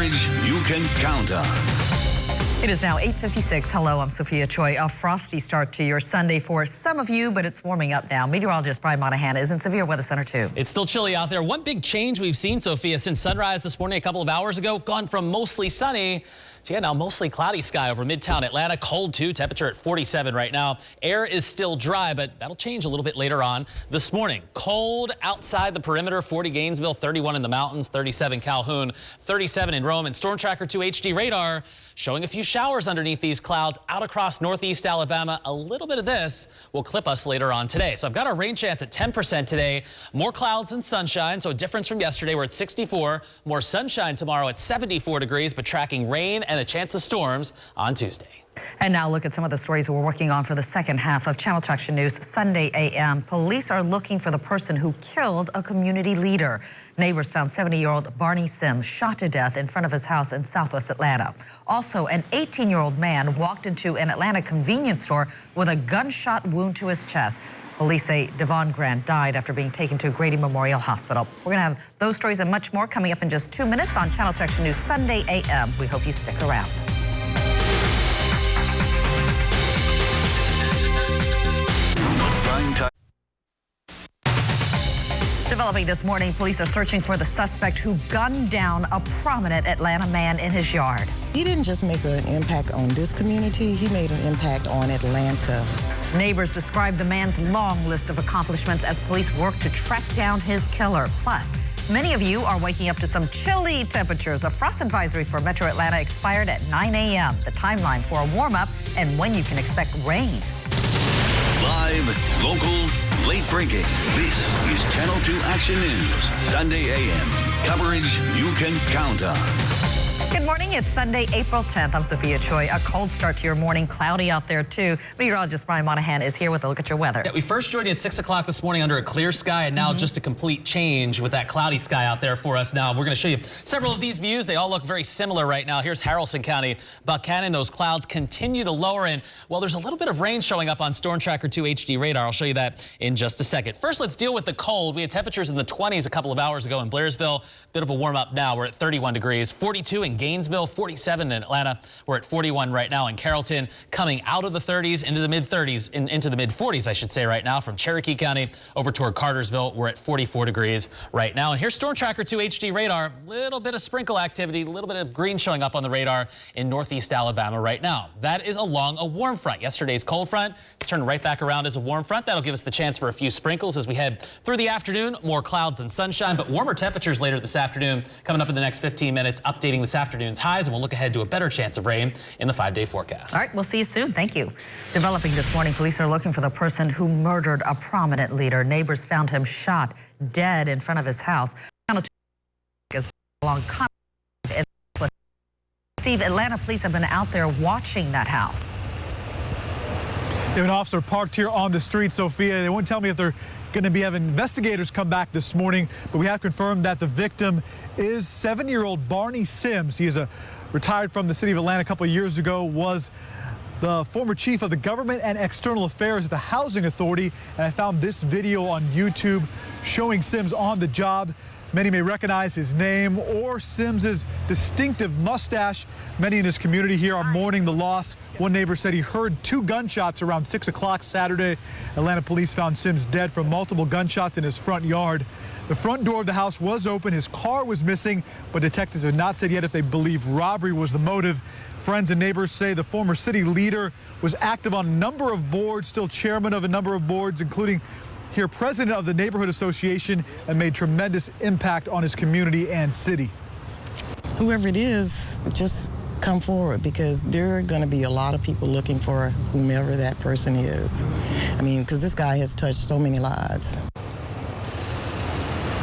Coverage you can count on. It is now 8:56. Hello, I'm Sophia Choi. A frosty start to your Sunday for some of you, but it's warming up now. Meteorologist Brian Monahan is in Severe Weather Center, too. It's still chilly out there. One big change we've seen, Sophia, since sunrise this morning a couple of hours ago, gone from mostly sunny to now mostly cloudy sky over Midtown Atlanta. Cold, too. Temperature at 47 right now. Air is still dry, but that'll change a little bit later on this morning. Cold outside the perimeter, 40 Gainesville, 31 in the mountains, 37 Calhoun, 37 in Rome. And Storm Tracker 2 HD radar showing a few showers underneath these clouds out across northeast Alabama. A little bit of this will clip us later on today. So I've got our rain chance at 10% today. More clouds and sunshine, so a difference from yesterday. We're at 64. More sunshine tomorrow at 74 degrees, but tracking rain and a chance of storms on Tuesday. And now look at some of the stories we're working on for the second half of Channel 2 Action News Sunday AM. Police are looking for the person who killed a community leader. Neighbors found 70-year-old Barney Sims shot to death in front of his house in southwest Atlanta. Also, an 18-year-old man walked into an Atlanta convenience store with a gunshot wound to his chest. Police say Devon Grant died after being taken to Grady Memorial Hospital. We're going to have those stories and much more coming up in just 2 minutes on Channel 2 Action News Sunday AM. We hope you stick around. Developing this morning, police are searching for the suspect who gunned down a prominent Atlanta man in his yard. He didn't just make an impact on this community, he made an impact on Atlanta. Neighbors describe the man's long list of accomplishments as police work to track down his killer. Plus, many of you are waking up to some chilly temperatures. A frost advisory for Metro Atlanta expired at 9 a.m. The timeline for a warm-up and when you can expect rain. Live, local, late breaking. This is Channel 2 Action News, Sunday AM. Coverage you can count on. Good morning. It's Sunday, April 10th. I'm Sophia Choi. A cold start to your morning. Cloudy out there, too. Meteorologist Brian Monahan is here with a look at your weather. Yeah, we first joined you at 6 o'clock this morning under a clear sky, and now just a complete change with that cloudy sky out there for us now. We're going to show you several of these views. They all look very similar right now. Here's Haralson County, Buchanan. Those clouds continue to lower in. Well, there's a little bit of rain showing up on Storm Tracker 2 HD radar. I'll show you that in just a second. First, let's deal with the cold. We had temperatures in the 20s a couple of hours ago in Blairsville. Bit of a warm up now. We're at 31 degrees, 42 in Gainesville, 47 in Atlanta. We're at 41 right now in Carrollton, coming out of the 30s into the mid-30s, into the mid-40s, I should say, right now. From Cherokee County over toward Cartersville, we're at 44 degrees right now. And here's Storm Tracker 2 HD radar. Little bit of sprinkle activity, a little bit of green showing up on the radar in northeast Alabama right now. That is along a warm front. Yesterday's cold front, it's turned right back around as a warm front. That'll give us the chance for a few sprinkles as we head through the afternoon. More clouds than sunshine, but warmer temperatures later this afternoon. Coming up in the next 15 minutes, updating this afternoon's highs, and we'll look ahead to a better chance of rain in the 5-day forecast. All right, we'll see you soon. Thank you. Developing this morning, police are looking for the person who murdered a prominent leader. Neighbors found him shot dead in front of his house. Steve, Atlanta police have been out there watching that house. They have an officer parked here on the street, Sophia. They won't tell me if they're going to be having investigators come back this morning, but we have confirmed that the victim is 7-year-old Barney Sims. He is retired from the city of Atlanta a couple of years ago, was the former chief of the government and external affairs at the Housing Authority, and I found this video on YouTube showing Sims on the job. Many may recognize his name or Sims's distinctive mustache. Many in his community here are mourning the loss. One neighbor said he heard 2 gunshots around 6 o'clock Saturday. Atlanta police found Sims dead from multiple gunshots in his front yard. The front door of the house was open. His car was missing, but detectives have not said yet if they believe robbery was the motive. Friends and neighbors say the former city leader was active on a number of boards, still chairman of a number of boards, including here president of the neighborhood association, and made tremendous impact on his community and city. Whoever it is, just come forward, because there are going to be a lot of people looking for whomever that person is. I mean, because this guy has touched so many lives.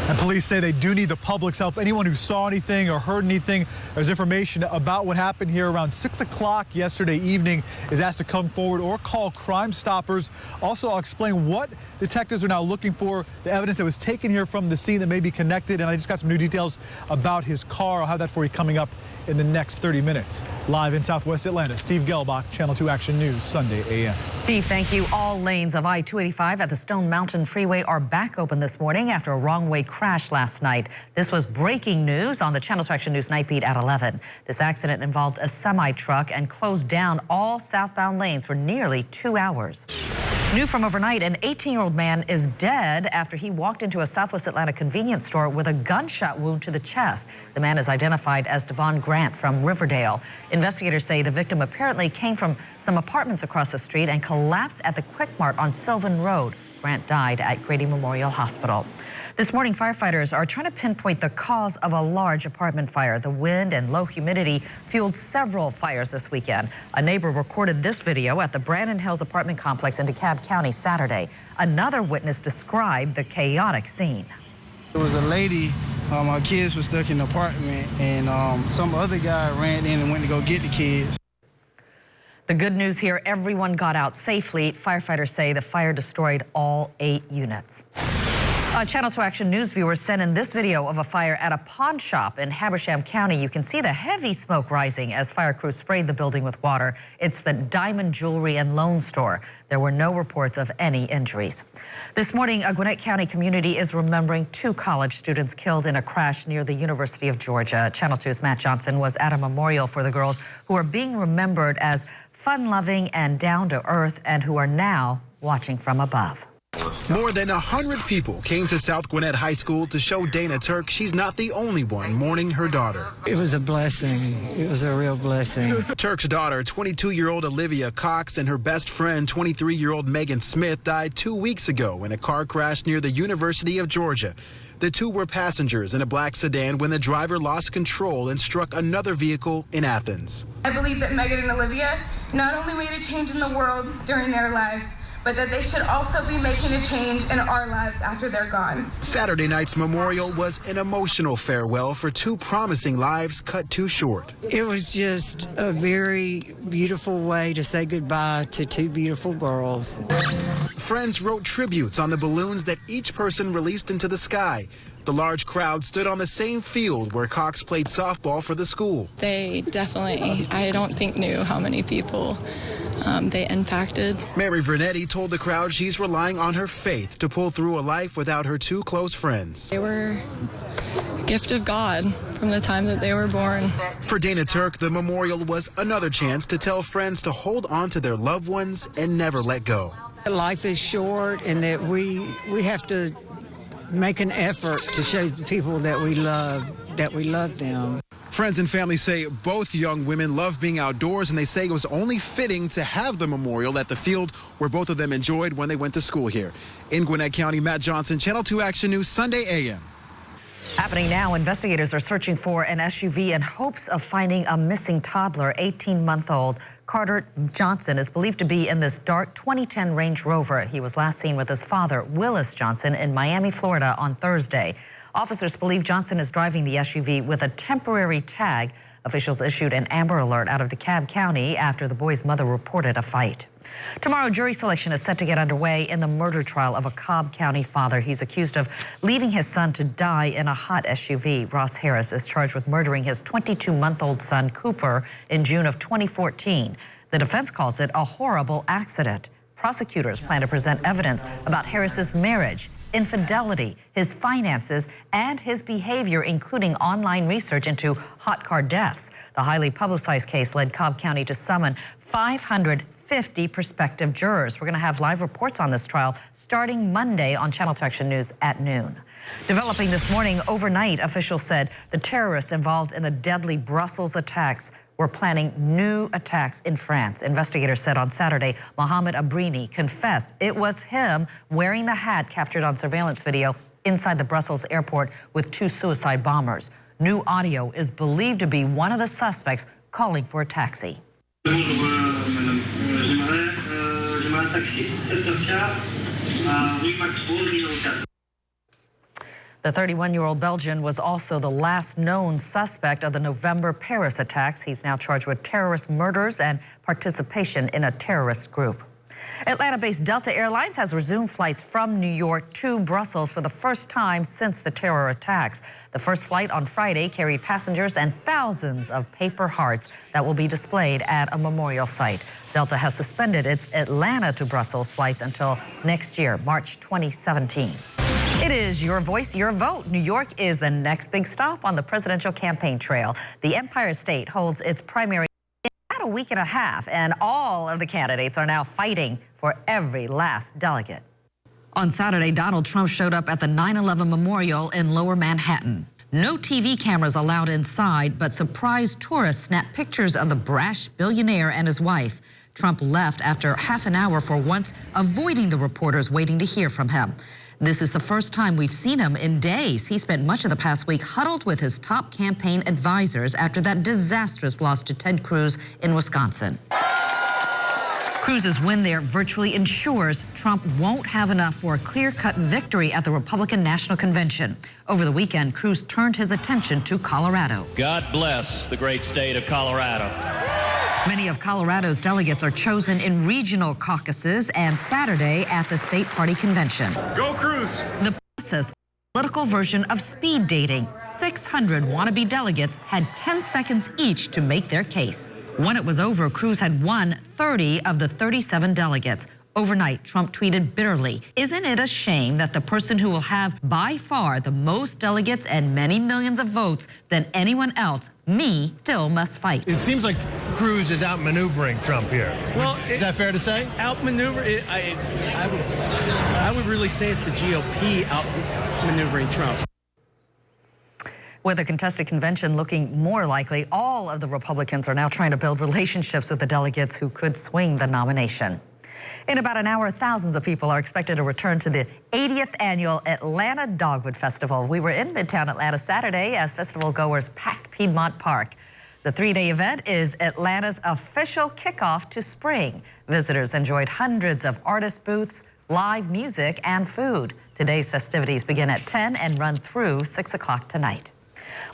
And police say they do need the public's help. Anyone who saw anything or heard anything, there's information about what happened here around 6 o'clock yesterday evening, is asked to come forward or call Crime Stoppers. Also, I'll explain what detectives are now looking for, the evidence that was taken here from the scene that may be connected, and I just got some new details about his car. I'll have that for you coming up in the next 30 minutes. Live in Southwest Atlanta, Steve Gelbach, Channel 2 Action News, Sunday AM. Steve, thank you. All lanes of I-285 at the Stone Mountain Freeway are back open this morning after a wrong-way crash crash last night. This was breaking news on the Channel 2 Action News Night Beat at 11. This accident involved a semi-truck and closed down all southbound lanes for nearly 2 hours. New from overnight, an 18-year-old man is dead after he walked into a Southwest Atlanta convenience store with a gunshot wound to the chest. The man is identified as Devon Grant from Riverdale. Investigators say the victim apparently came from some apartments across the street and collapsed at the Quick Mart on Sylvan Road. Grant died at Grady Memorial Hospital. This morning, firefighters are trying to pinpoint the cause of a large apartment fire. The wind and low humidity fueled several fires this weekend. A neighbor recorded this video at the Brandon Hills apartment complex in DeKalb County Saturday. Another witness described the chaotic scene. There was a lady, her kids were stuck in the apartment, and some other guy ran in and went to go get the kids. The good news here, everyone got out safely. Firefighters say the fire destroyed all 8 units. Channel 2 Action News viewers sent in this video of a fire at a pawn shop in Habersham County. You can see the heavy smoke rising as fire crews sprayed the building with water. It's the Diamond Jewelry and Loan Store. There were no reports of any injuries. This morning, a Gwinnett County community is remembering 2 college students killed in a crash near the University of Georgia. Channel 2's Matt Johnson was at a memorial for the girls who are being remembered as fun-loving and down-to-earth and who are now watching from above. More than 100 people came to South Gwinnett High School to show Dana Turk she's not the only one mourning her daughter. It was a blessing. It was a real blessing. Turk's daughter, 22-year-old Olivia Cox, and her best friend, 23-year-old Megan Smith, died 2 weeks ago in a car crash near the University of Georgia. The 2 were passengers in a black sedan when the driver lost control and struck another vehicle in Athens. I believe that Megan and Olivia not only made a change in the world during their lives, but that they should also be making a change in our lives after they're gone. Saturday night's memorial was an emotional farewell for 2 promising lives cut too short. It was just a very beautiful way to say goodbye to 2 beautiful girls. Friends wrote tributes on the balloons that each person released into the sky. The large crowd stood on the same field where Cox played softball for the school. They definitely, I don't think, knew how many people they impacted. Mary Vernetti told the crowd she's relying on her faith to pull through a life without her 2 close friends. They were a gift of God from the time that they were born. For Dana Turk, the memorial was another chance to tell friends to hold on to their loved ones and never let go. Life is short, and that we have to make an effort to show the people that we love them. Friends and family say both young women love being outdoors, and they say it was only fitting to have the memorial at the field where both of them enjoyed when they went to school here. In Gwinnett County, Matt Johnson, Channel 2 Action News, Sunday AM. Happening now, investigators are searching for an SUV in hopes of finding a missing toddler. 18-month-old Carter Johnson is believed to be in this dark 2010 Range Rover. He was last seen with his father, Willis Johnson, in Miami, Florida on Thursday. Officers believe Johnson is driving the SUV with a temporary tag. Officials issued an Amber Alert out of DeKalb County after the boy's mother reported a fight. Tomorrow, jury selection is set to get underway in the murder trial of a Cobb County father. He's accused of leaving his son to die in a hot SUV. Ross Harris is charged with murdering his 22-month-old son, Cooper, in June of 2014. The defense calls it a horrible accident. Prosecutors plan to present evidence about Harris's marriage, infidelity, his finances, and his behavior, including online research into hot car deaths. The highly publicized case led Cobb County to summon 550 prospective jurors. We're going to have live reports on this trial starting Monday on Channel 2 Action News at noon. Developing this morning, overnight, officials said the terrorists involved in the deadly Brussels attacks were planning new attacks in France. Investigators said on Saturday, Mohamed Abrini confessed it was him wearing the hat captured on surveillance video inside the Brussels airport with 2 suicide bombers. New audio is believed to be one of the suspects calling for a taxi. The 31-year-old Belgian was also the last known suspect of the November Paris attacks. He's now charged with terrorist murders and participation in a terrorist group. Atlanta-based Delta Airlines has resumed flights from New York to Brussels for the first time since the terror attacks. The first flight on Friday carried passengers and thousands of paper hearts that will be displayed at a memorial site. Delta has suspended its Atlanta to Brussels flights until next year, March 2017. It is your voice, your vote. New York is the next big stop on the presidential campaign trail. The Empire State holds its primary in about a week and a half, and all of the candidates are now fighting for every last delegate. On Saturday, Donald Trump showed up at the 9/11 Memorial in Lower Manhattan. No TV cameras allowed inside, but surprise tourists snapped pictures of the brash billionaire and his wife. Trump left after half an hour for once avoiding the reporters waiting to hear from him. This is the first time we've seen him in days. He spent much of the past week huddled with his top campaign advisors after that disastrous loss to Ted Cruz in Wisconsin. Cruz's win there virtually ensures Trump won't have enough for a clear-cut victory at the Republican National Convention. Over the weekend, Cruz turned his attention to Colorado. God bless the great state of Colorado. Many of Colorado's delegates are chosen in regional caucuses and Saturday at the state party convention. Go Cruz! The process, political version of speed dating. 600 wannabe delegates had 10 seconds each to make their case. When it was over, Cruz had won 30 of the 37 delegates. Overnight, Trump tweeted bitterly, "Isn't it a shame that the person who will have by far the most delegates and many millions of votes than anyone else, me, still must fight?" It seems like Cruz is outmaneuvering Trump here. Well, is that fair to say? Outmaneuver? I would really say it's the GOP outmaneuvering Trump. With a contested convention looking more likely, all of the Republicans are now trying to build relationships with the delegates who could swing the nomination. In about an hour, thousands of people are expected to return to the 80th annual Atlanta Dogwood Festival. We were in Midtown Atlanta Saturday as festival goers packed Piedmont Park. The three-day event is Atlanta's official kickoff to spring. Visitors enjoyed hundreds of artist booths, live music, and food. Today's festivities begin at 10 and run through 6 o'clock tonight.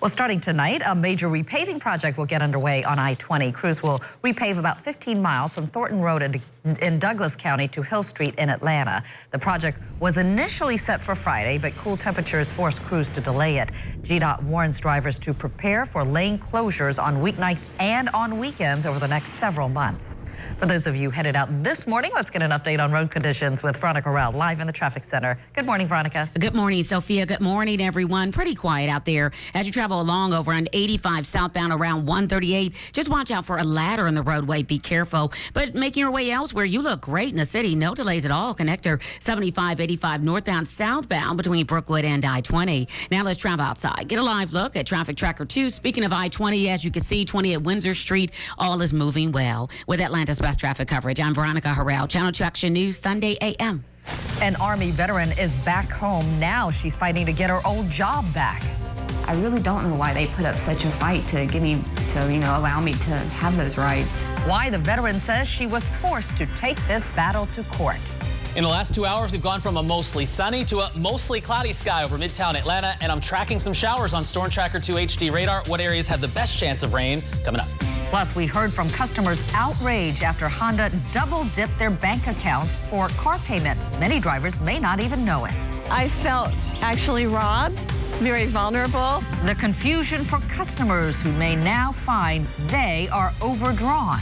Well, starting tonight, a major repaving project will get underway on I-20. Crews will repave about 15 miles from Thornton Road in Douglas County to Hill Street in Atlanta. The project was initially set for Friday, but cool temperatures forced crews to delay it. GDOT warns drivers to prepare for lane closures on weeknights and on weekends over the next several months. For those of you headed out this morning, let's get an update on road conditions with Veronica Rowell live in the traffic center. Good morning, Veronica. Good morning, Sophia. Good morning, everyone. Pretty quiet out there as you travel along over on 85 southbound around 138. Just watch out for a ladder in the roadway. Be careful. But making your way elsewhere, you look great in the city. No delays at all. Connector 7585 northbound, southbound between Brookwood and I-20. Now let's travel outside. Get a live look at Traffic Tracker 2. Speaking of I-20, as you can see, 20 at Windsor Street, all is moving well. With Atlanta's best traffic coverage, I'm Veronica Harrell, Channel 2 Action News, Sunday AM. An Army veteran is back home now. She's fighting to get her old job back. I really don't know why they put up such a fight to get me to, allow me to have those rights. Why the veteran says she was forced to take this battle to court. In the last 2 hours, we've gone from a mostly sunny to a mostly cloudy sky over Midtown Atlanta, and I'm tracking some showers on Storm Tracker 2 HD radar. What areas have the best chance of rain? Coming up. Plus, we heard from customers outraged after Honda double-dipped their bank accounts for car payments. Many drivers may not even know it. I felt actually robbed, very vulnerable. The confusion for customers who may now find they are overdrawn.